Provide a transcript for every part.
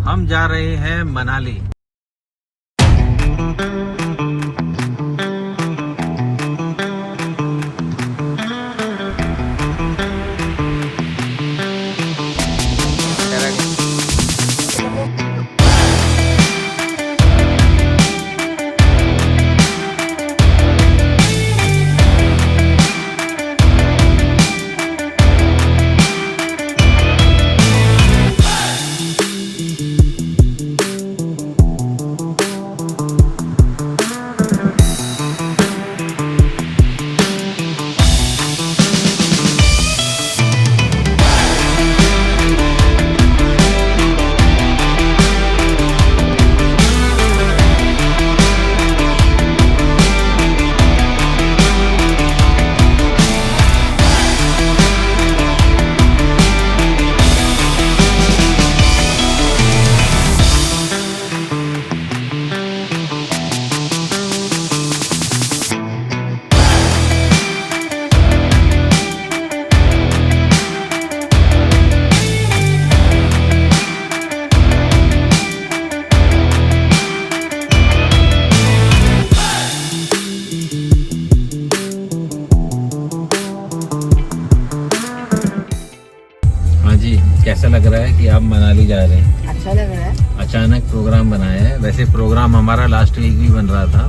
हम जा रहे हैं मनाली। कैसा लग रहा है कि आप मनाली जा रहे हैं? अच्छा लग रहा है। अचानक प्रोग्राम बनाया है। वैसे प्रोग्राम हमारा लास्ट वीक भी बन रहा था,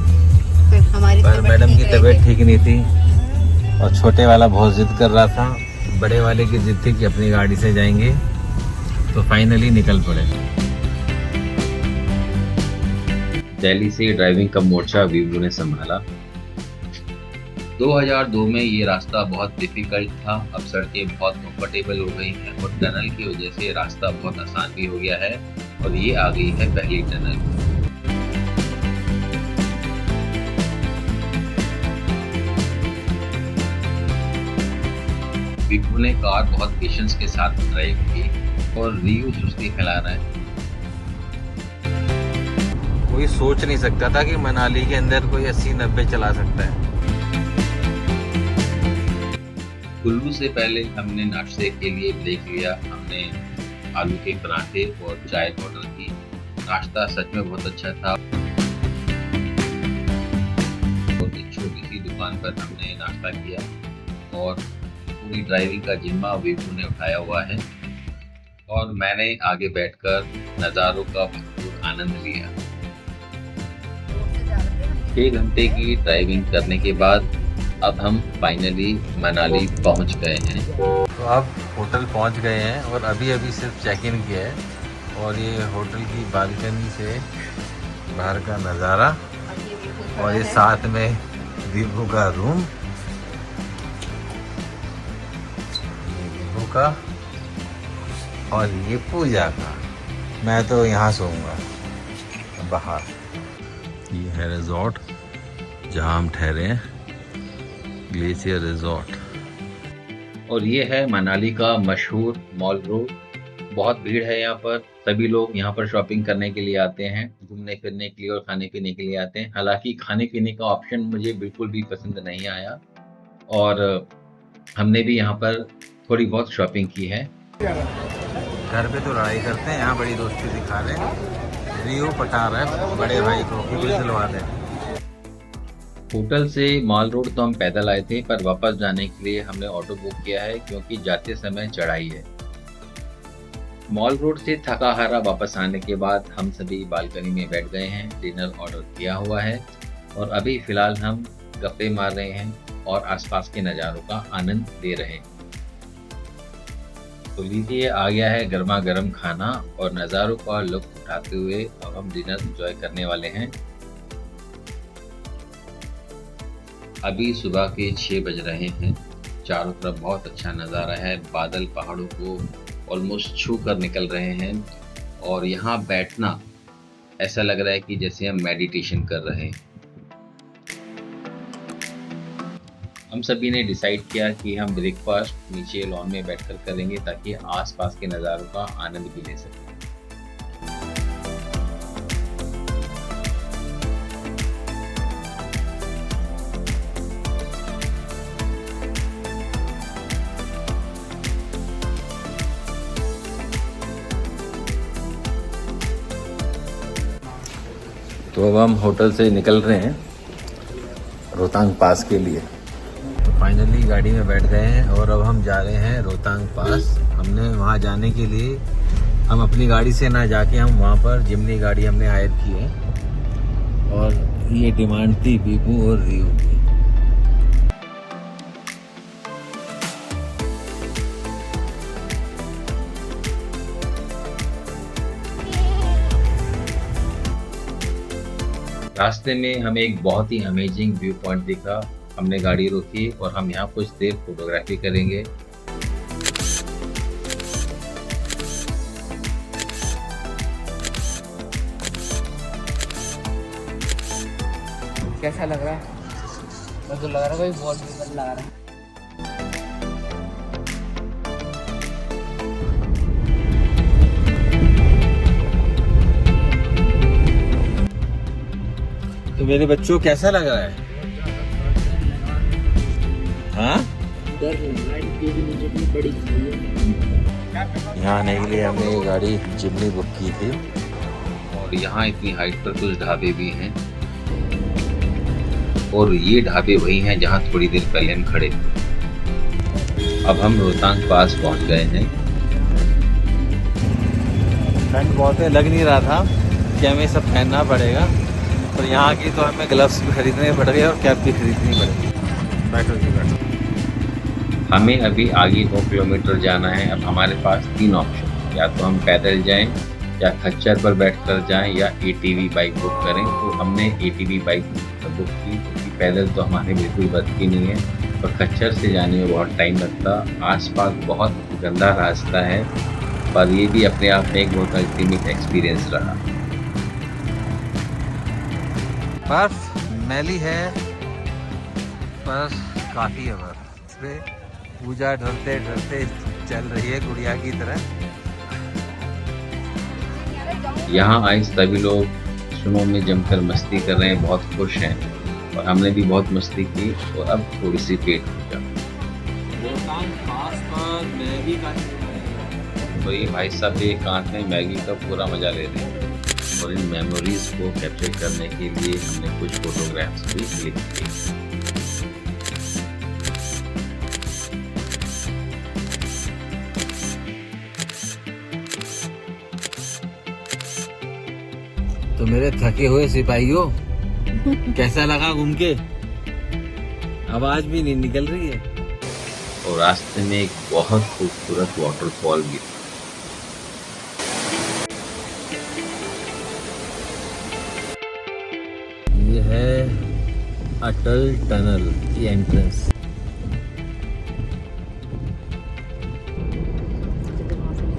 पर मैडम की तबीयत ठीक नहीं थी और छोटे वाला बहुत जिद कर रहा था। बड़े वाले की जिद थी कि अपनी गाड़ी से जाएंगे, तो फाइनली निकल पड़े। दिल्ली से ड्राइविंग का मोर्चा वीवू ने संभाला। 2002 में ये रास्ता बहुत डिफिकल्ट था, अब सड़कें बहुत कंफर्टेबल हो गई हैं और टनल की वजह से रास्ता बहुत आसान भी हो गया है और ये आ गई है पहली टनल। वीवू ने कार बहुत पेशेंस के साथ ड्राइव की और रियू सुस्ती फैला रहा है। कोई सोच नहीं सकता था कि मनाली के अंदर कोई 80-90 चला सकता है। कुल्लू से पहले हमने नाश्ते के लिए ब्रेक लिया। हमने आलू के पराठे और चाय ऑर्डर की। नाश्ता सच में बहुत अच्छा था और एक छोटी सी दुकान पर हमने नाश्ता किया और पूरी ड्राइविंग का जिम्मा वीवू ने उठाया हुआ है और मैंने आगे बैठकर नज़ारों का भरपूर आनंद लिया। 6 घंटे की ड्राइविंग करने के बाद अब हम फाइनली मनाली पहुंच गए हैं। तो अब होटल पहुंच गए हैं और अभी अभी सिर्फ चेक इन किया है और ये होटल की बालकनी से बाहर का नज़ारा और ये साथ में वीवू का रूम, ये वीवू का और ये पूजा का। मैं तो यहाँ सोऊंगा बाहर। ये है रिजॉर्ट जहाँ हम ठहरे हैं, ग्लेशियर रिजॉर्ट। और ये है मनाली का मशहूर मॉल रोड। बहुत भीड़ है यहाँ पर। सभी लोग यहाँ पर शॉपिंग करने के लिए आते हैं, घूमने फिरने के लिए और खाने पीने के लिए आते हैं। हालांकि खाने पीने का ऑप्शन मुझे बिल्कुल भी पसंद नहीं आया और हमने भी यहाँ पर थोड़ी बहुत शॉपिंग की है। घर पे तो लड़ाई करते हैं, यहाँ बड़ी दोस्ती दिखा रहे हैं। रियो पटा रहा है बड़े भाई को कि बिल दिलवा दें। होटल से मॉल रोड तो हम पैदल आए थे, पर वापस जाने के लिए हमने ऑटो बुक किया है क्योंकि जाते समय चढ़ाई है। मॉल रोड से थका हारा वापस आने के बाद हम सभी बालकनी में बैठ गए हैं। डिनर ऑर्डर किया हुआ है और अभी फिलहाल हम गप्पे मार रहे हैं और आसपास के नज़ारों का आनंद ले रहे हैं। तो लीजिए, आ गया है गर्मा गर्म खाना और नज़ारों का लुत्फ उठाते हुए अब हम डिनर एंजॉय करने वाले हैं। अभी सुबह के 6 बज रहे हैं। चारों तरफ बहुत अच्छा नज़ारा है। बादल पहाड़ों को ऑलमोस्ट छू कर निकल रहे हैं और यहाँ बैठना ऐसा लग रहा है कि जैसे हम मेडिटेशन कर रहे हैं। हम सभी ने डिसाइड किया कि हम ब्रेकफास्ट नीचे लॉन में बैठकर करेंगे ताकि आसपास के नज़ारों का आनंद भी ले सकें। तो अब हम होटल से निकल रहे हैं रोहतांग पास के लिए। तो फाइनली गाड़ी में बैठ गए हैं और अब हम जा रहे हैं रोहतांग पास। हमने वहाँ जाने के लिए हम अपनी गाड़ी से ना जाके हम वहाँ पर जिमनी गाड़ी हमने हायर की है और ये डिमांड थी बीबू और रियू की। रास्ते में हमें एक बहुत ही अमेजिंग व्यू पॉइंट दिखा। हमने गाड़ी रोकी और हम यहाँ कुछ देर फोटोग्राफी करेंगे। कैसा लग रहा है? मुझे तो लग रहा है भाई बहुत बेहतर लग रहा है। तो मेरे बच्चों कैसा लग रहा है? हाँ? यहाँ आने के लिए हमने ये गाड़ी जिमनी बुक की थी और यहाँ इतनी हाइट पर कुछ ढाबे भी हैं और ये ढाबे वही हैं जहाँ थोड़ी देर पहले हम खड़े थे। अब हम रोहतांग पास पहुँच गए हैं। ठंड बहुत है, लग नहीं रहा था कि हमें सब पहनना पड़ेगा, पर यहाँ की तो हमें ग्लव्स भी खरीदने पड़ेंगे और कैप भी खरीदनी पड़ेगी। बैठो जी बैठो। हमें अभी आगे 9 किलोमीटर जाना है। अब हमारे पास 3 ऑप्शन, या तो हम पैदल जाएं, या खच्चर पर बैठकर जाएं, या ATV बाइक बुक करें। तो हमने ATV बाइक बुक की क्योंकि पैदल तो हमारे बिल्कुल बस की नहीं है और खच्चर से जाने में बहुत टाइम लगता। आसपास बहुत गंदा रास्ता है, पर ये भी अपने आप में एक बहुत अल्टीमेट एक्सपीरियंस रहा। बर्फ मैली है पर काफ़ी है बर्फ। इस पे पूजा ढलते ढलते चल रही है गुड़िया की तरह। यहाँ आए सभी लोग स्नो में जमकर मस्ती कर रहे हैं, बहुत खुश हैं और हमने भी बहुत मस्ती की और अब थोड़ी सी पेट पूजा। तो ये भाई साहब एक कांच में मैगी का पूरा मजा ले रहे हैं और इन मेमोरीज को कैप्चर करने के लिए हमने कुछ फोटोग्राफ्स भी क्लिक किए। तो मेरे थके हुए सिपाहियों, कैसा लगा घूम के? आवाज भी नहीं निकल रही है। और रास्ते में एक बहुत खूबसूरत वाटरफॉल भी था। ये है अटल टनल की एंट्रेंस।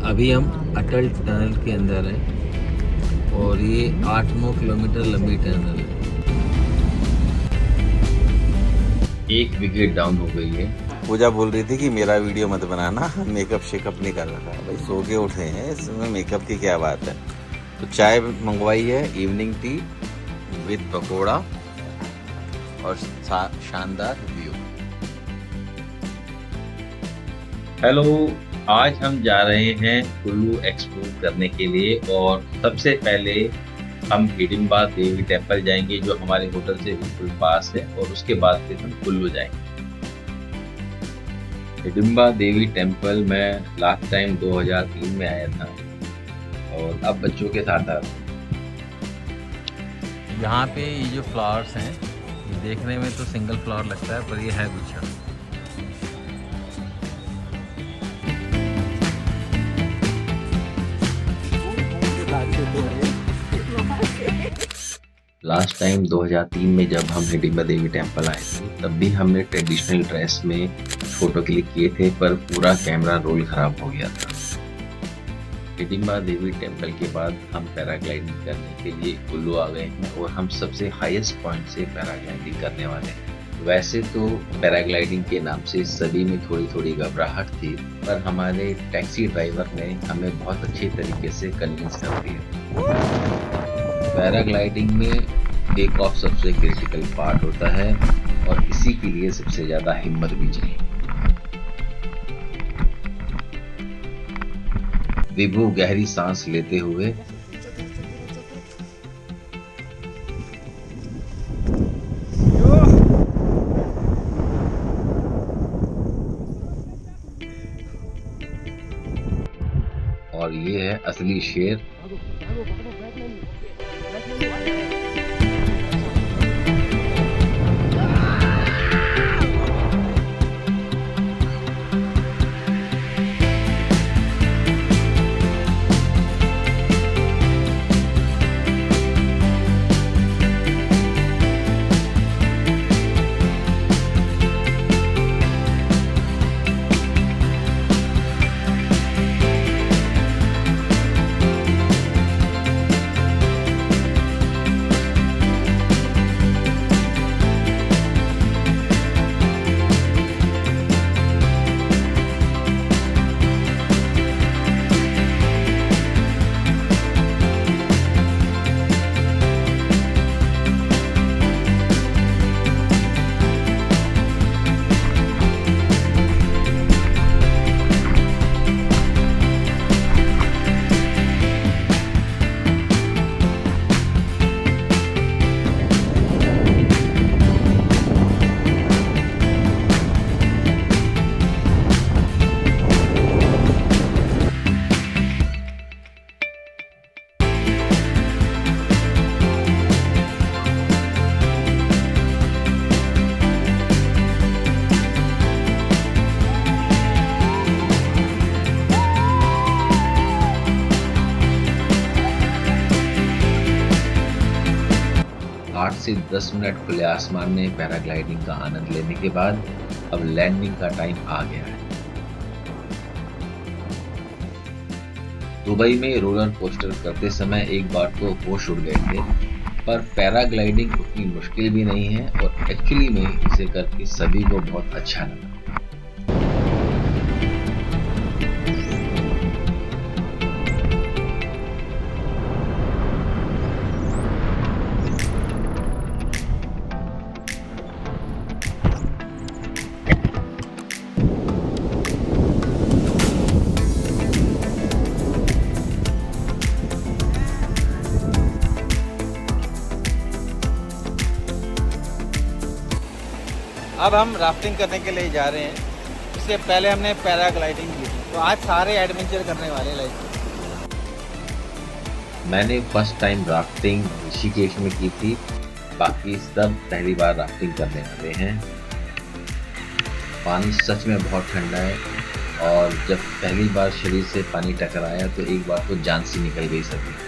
अभी हम अटल टनल के अंदर हैं और ये 8-9 किलोमीटर लंबी टनल है। 1 विकेट डाउन हो गई है। पूजा बोल रही थी कि मेरा वीडियो मत बनाना, मेकअप शेकअप नहीं कर रहा था। भाई सो के उठे हैं, इसमें मेकअप की क्या बात है। तो चाय मंगवाई है, इवनिंग टी विद पकोड़ा और शानदार व्यू। हेलो, आज हम जा रहे हैं कुल्लू एक्सप्लोर करने के लिए और सबसे पहले हम हिडिंबा देवी टेम्पल जाएंगे जो हमारे होटल से बिल्कुल पास है और उसके बाद फिर हम कुल्लू जाएंगे। हिडिंबा देवी टेम्पल मैं लास्ट टाइम 2003 में आया था और अब बच्चों के साथ आ रहा हूँ। यहाँ पे ये जो फ्लावर्स हैं, देखने में तो सिंगल फ्लावर लगता है पर ये है गुच्छा। लास्ट टाइम 2003 में जब हम हिडिंबा देवी टेम्पल आए थे तब भी हमने ट्रेडिशनल ड्रेस में फोटो क्लिक किए थे, पर पूरा कैमरा रोल खराब हो गया था। हिडिंबा देवी टेम्पल के बाद हम पैराग्लाइडिंग करने के लिए कुल्लू आ गए हैं और हम सबसे हाईएस्ट पॉइंट से पैराग्लाइडिंग करने वाले हैं। वैसे तो पैराग्लाइडिंग के नाम से सभी में थोड़ी थोड़ी घबराहट थी, पर हमारे टैक्सी ड्राइवर ने हमें बहुत अच्छे तरीके से कन्विंस कर दिया। पैराग्लाइडिंग में टेक ऑफ सबसे क्रिटिकल पार्ट होता है और इसी के लिए सबसे ज्यादा हिम्मत भी चाहिए। विभू गहरी सांस लेते हुए और ये है असली शेर। से 10 मिनट खुले आसमान में पैराग्लाइडिंग का आनंद लेने के बाद अब लैंडिंग का टाइम आ गया है। दुबई में रोलर कोस्टर करते समय एक बार तो होश उड़ गए थे, पर पैराग्लाइडिंग उतनी मुश्किल भी नहीं है और एक्चुअली में इसे करके सभी को बहुत अच्छा लगा। अब हम राफ्टिंग करने के लिए जा रहे हैं। इससे पहले हमने पैराग्लाइडिंग की थी, तो आज सारे एडवेंचर करने वाले लाइक। मैंने फर्स्ट टाइम राफ्टिंग ऋषिकेश में की थी, बाकी सब पहली बार राफ्टिंग करने वाले हैं। पानी सच में बहुत ठंडा है और जब पहली बार शरीर से पानी टकराया तो एक बार तो जान सी निकल गई सभी।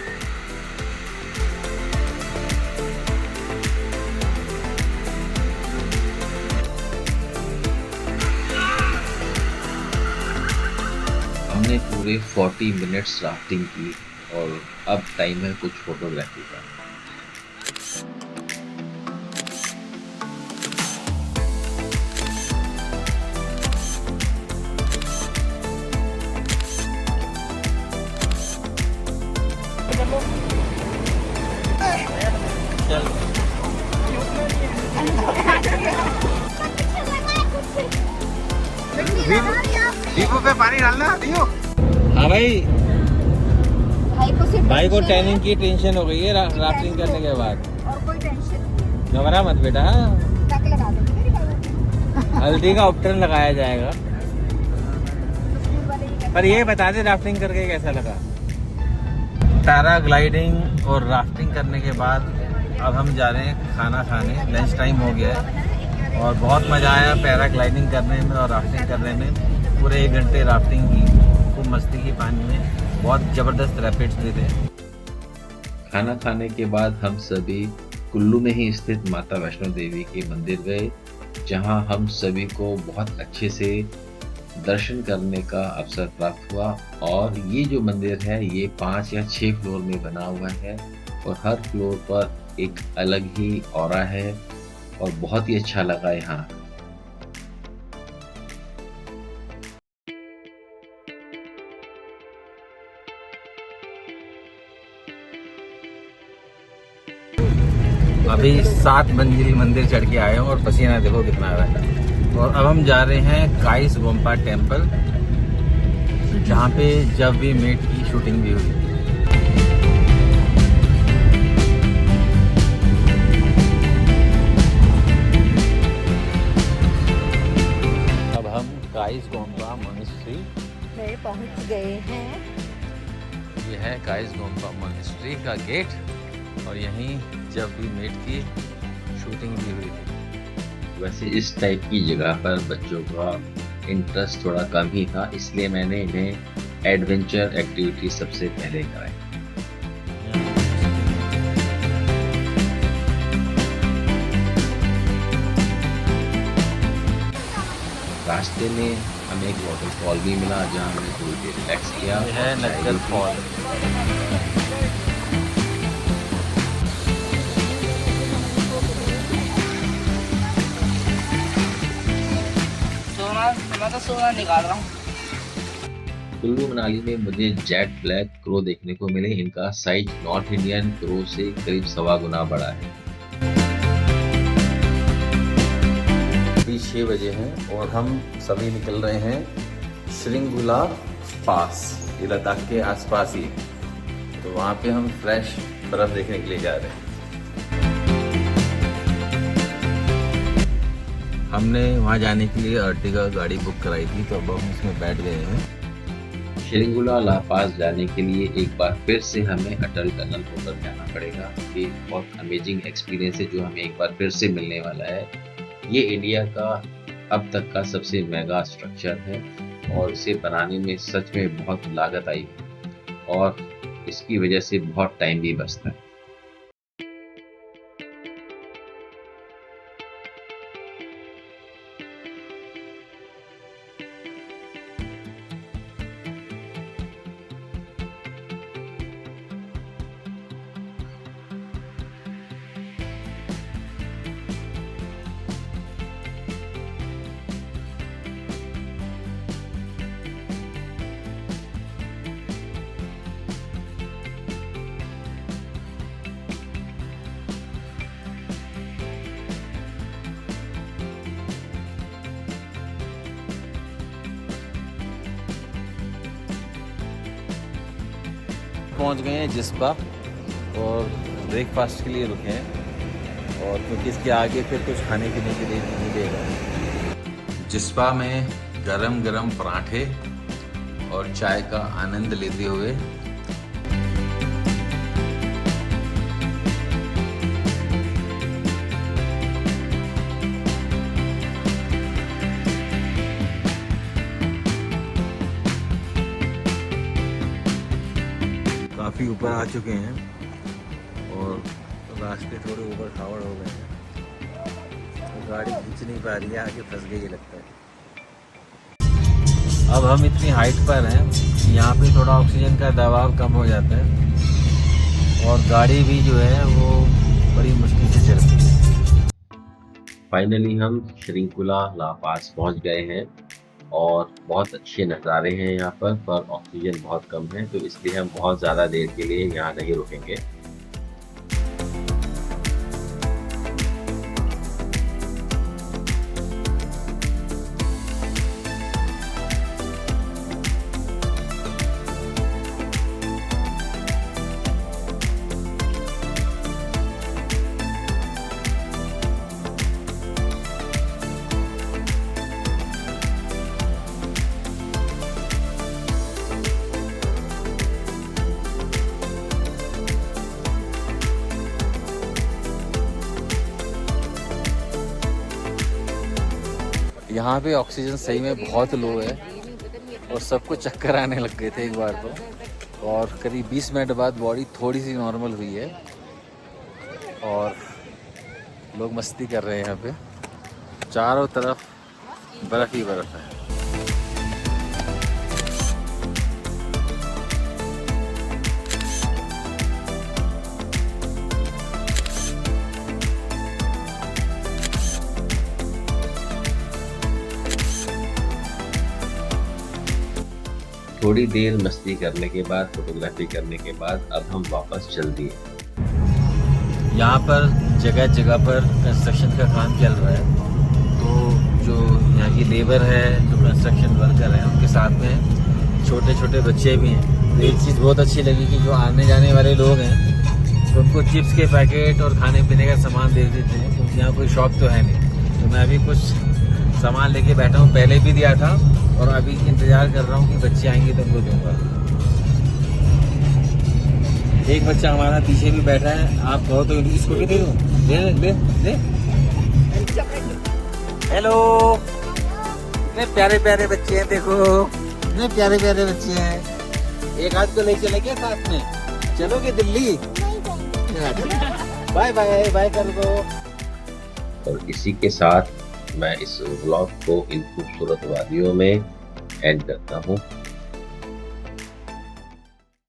हमने पूरे 40 मिनट्स राफ्टिंग की और अब टाइम है कुछ फोटोग्राफी का। दीपू पे पानी डालना दियो। हाँ भाई, भाई को टैनिंग की टेंशन हो गई है राफ्टिंग करने के बाद। और कोई टेंशन घबरा मत बेटा, लगा दो। हल्दी का उपटन लगाया जाएगा। पर ये बता दे राफ्टिंग करके कैसा लगा। पैराग्लाइडिंग और राफ्टिंग करने के बाद अब हम जा रहे हैं खाना खाने। लंच टाइम हो गया है और बहुत मज़ा आया पैराग्लाइडिंग करने में और राफ्टिंग करने में। पूरे 1 घंटे राफ्टिंग की, खूब मस्ती की पानी में, बहुत ज़बरदस्त रैपिड्स भी थे। खाना खाने के बाद हम सभी कुल्लू में ही स्थित माता वैष्णो देवी के मंदिर गए, जहां हम सभी को बहुत अच्छे से दर्शन करने का अवसर प्राप्त हुआ। और ये जो मंदिर है ये 5 या 6 फ्लोर में बना हुआ है और हर फ्लोर पर एक अलग ही ऑरा है और बहुत ही अच्छा लगा यहाँ। अभी 7 मंजिल मंदिर चढ़ के आए हैं और पसीना देखो कितना आ रहा है। और अब हम जा रहे हैं काइस गोम्पा टेम्पल, जहाँ पे जब वी मेट की शूटिंग भी हुई। अब हम काइस गोम्पा मोनेस्ट्री में पहुंच गए हैं। ये है काइस गोम्पा मॉनेस्ट्री का गेट और यहीं जब भी मेट की शूटिंग भी हुई थी। वैसे इस टाइप की जगह पर बच्चों का इंटरेस्ट थोड़ा कम ही था, इसलिए मैंने इन्हें एडवेंचर एक्टिविटी सबसे पहले कराई। रास्ते में हमें एक वाटरफॉल भी मिला जहाँ हमने थोड़ी देर रिलैक्स किया। ये है नक्कल फॉल। सोना मैं तो सोना निकाल रहा हूँ। कुल्लू मनाली में मुझे जेट ब्लैक क्रो देखने को मिले। इनका साइज नॉर्थ इंडियन क्रो से करीब 1.25 गुना बड़ा है। अभी 6 बजे हैं और हम सभी निकल रहे हैं श्रृंगुला पास, ये लद्दाख के आसपास ही, तो वहाँ पे हम फ्रेश बर्फ देखने के लिए जा रहे हैं। हमने वहाँ जाने के लिए अर्टिगा गाड़ी बुक कराई थी, तो अब हम इसमें बैठ गए हैं। श्रृंगुला ला पास जाने के लिए एक बार फिर से हमें अटल टनल होकर जाना पड़ेगा। ये बहुत अमेजिंग एक्सपीरियंस है जो हमें एक बार फिर से मिलने वाला है। ये इंडिया का अब तक का सबसे महंगा स्ट्रक्चर है और इसे बनाने में सच में बहुत लागत आई और इसकी वजह से बहुत टाइम भी बचता है। पहुंच गए हैं जिस्पा और ब्रेकफास्ट के लिए रुके हैं, और क्योंकि इसके आगे फिर कुछ खाने पीने के लिए नहीं देगा। जिस्पा में गरम गरम पराठे और चाय का आनंद लेते हुए काफ़ी ऊपर आ चुके हैं और रास्ते थोड़े ऊपर खावड़ हो गए हैं, तो गाड़ी खींच नहीं पा रही है, आगे फंस गई ये लगता है। अब हम इतनी हाइट पर हैं कि यहाँ पे थोड़ा ऑक्सीजन का दबाव कम हो जाता है और गाड़ी भी जो है वो बड़ी मुश्किल से चलती है। फाइनली हम श्रृंगुला ला पास पहुँच गए हैं और बहुत अच्छे नज़ारे हैं यहाँ पर ऑक्सीजन बहुत कम है, तो इसलिए हम बहुत ज़्यादा देर के लिए यहाँ नहीं रुकेंगे। यहाँ पे ऑक्सीजन सही में बहुत लो है और सबको चक्कर आने लग गए थे एक बार तो, और करीब 20 मिनट बाद बॉडी थोड़ी सी नॉर्मल हुई है और लोग मस्ती कर रहे हैं। यहाँ पे चारों तरफ बर्फ़ ही बर्फ़ है। थोड़ी देर मस्ती करने के बाद, फोटोग्राफी करने के बाद अब हम वापस चल दिए। यहाँ पर जगह जगह पर कंस्ट्रक्शन का काम चल रहा है, तो जो यहाँ की लेबर है, जो कंस्ट्रक्शन वर्कर हैं, उनके साथ में छोटे छोटे बच्चे भी हैं। तो एक चीज़ बहुत अच्छी लगी कि जो आने जाने वाले लोग हैं तो उनको चिप्स के पैकेट और खाने पीने का सामान दे देते हैं, क्योंकि यहाँ कोई शॉप तो है नहीं। तो मैं अभी कुछ सामान लेके बैठा हूँ, पहले भी दिया था और अभी इंतज़ार कर रहा हूँ कि बच्चे आएंगे तो उनको दूँगा। एक बच्चा हमारा पीछे भी बैठा है, आप कहो तो इसको भी दे दूं? ले ले ले। हेलो, कितने प्यारे प्यारे बच्चे हैं, देखो कितने प्यारे प्यारे बच्चे हैं। एक हाथ को ले चले क्या साथ में? चलोगे दिल्ली? बाय बाय बाय कर दो। और इसी के साथ मैं इस व्लॉग को इन खूबसूरत वादियों में एंड करता हूँ।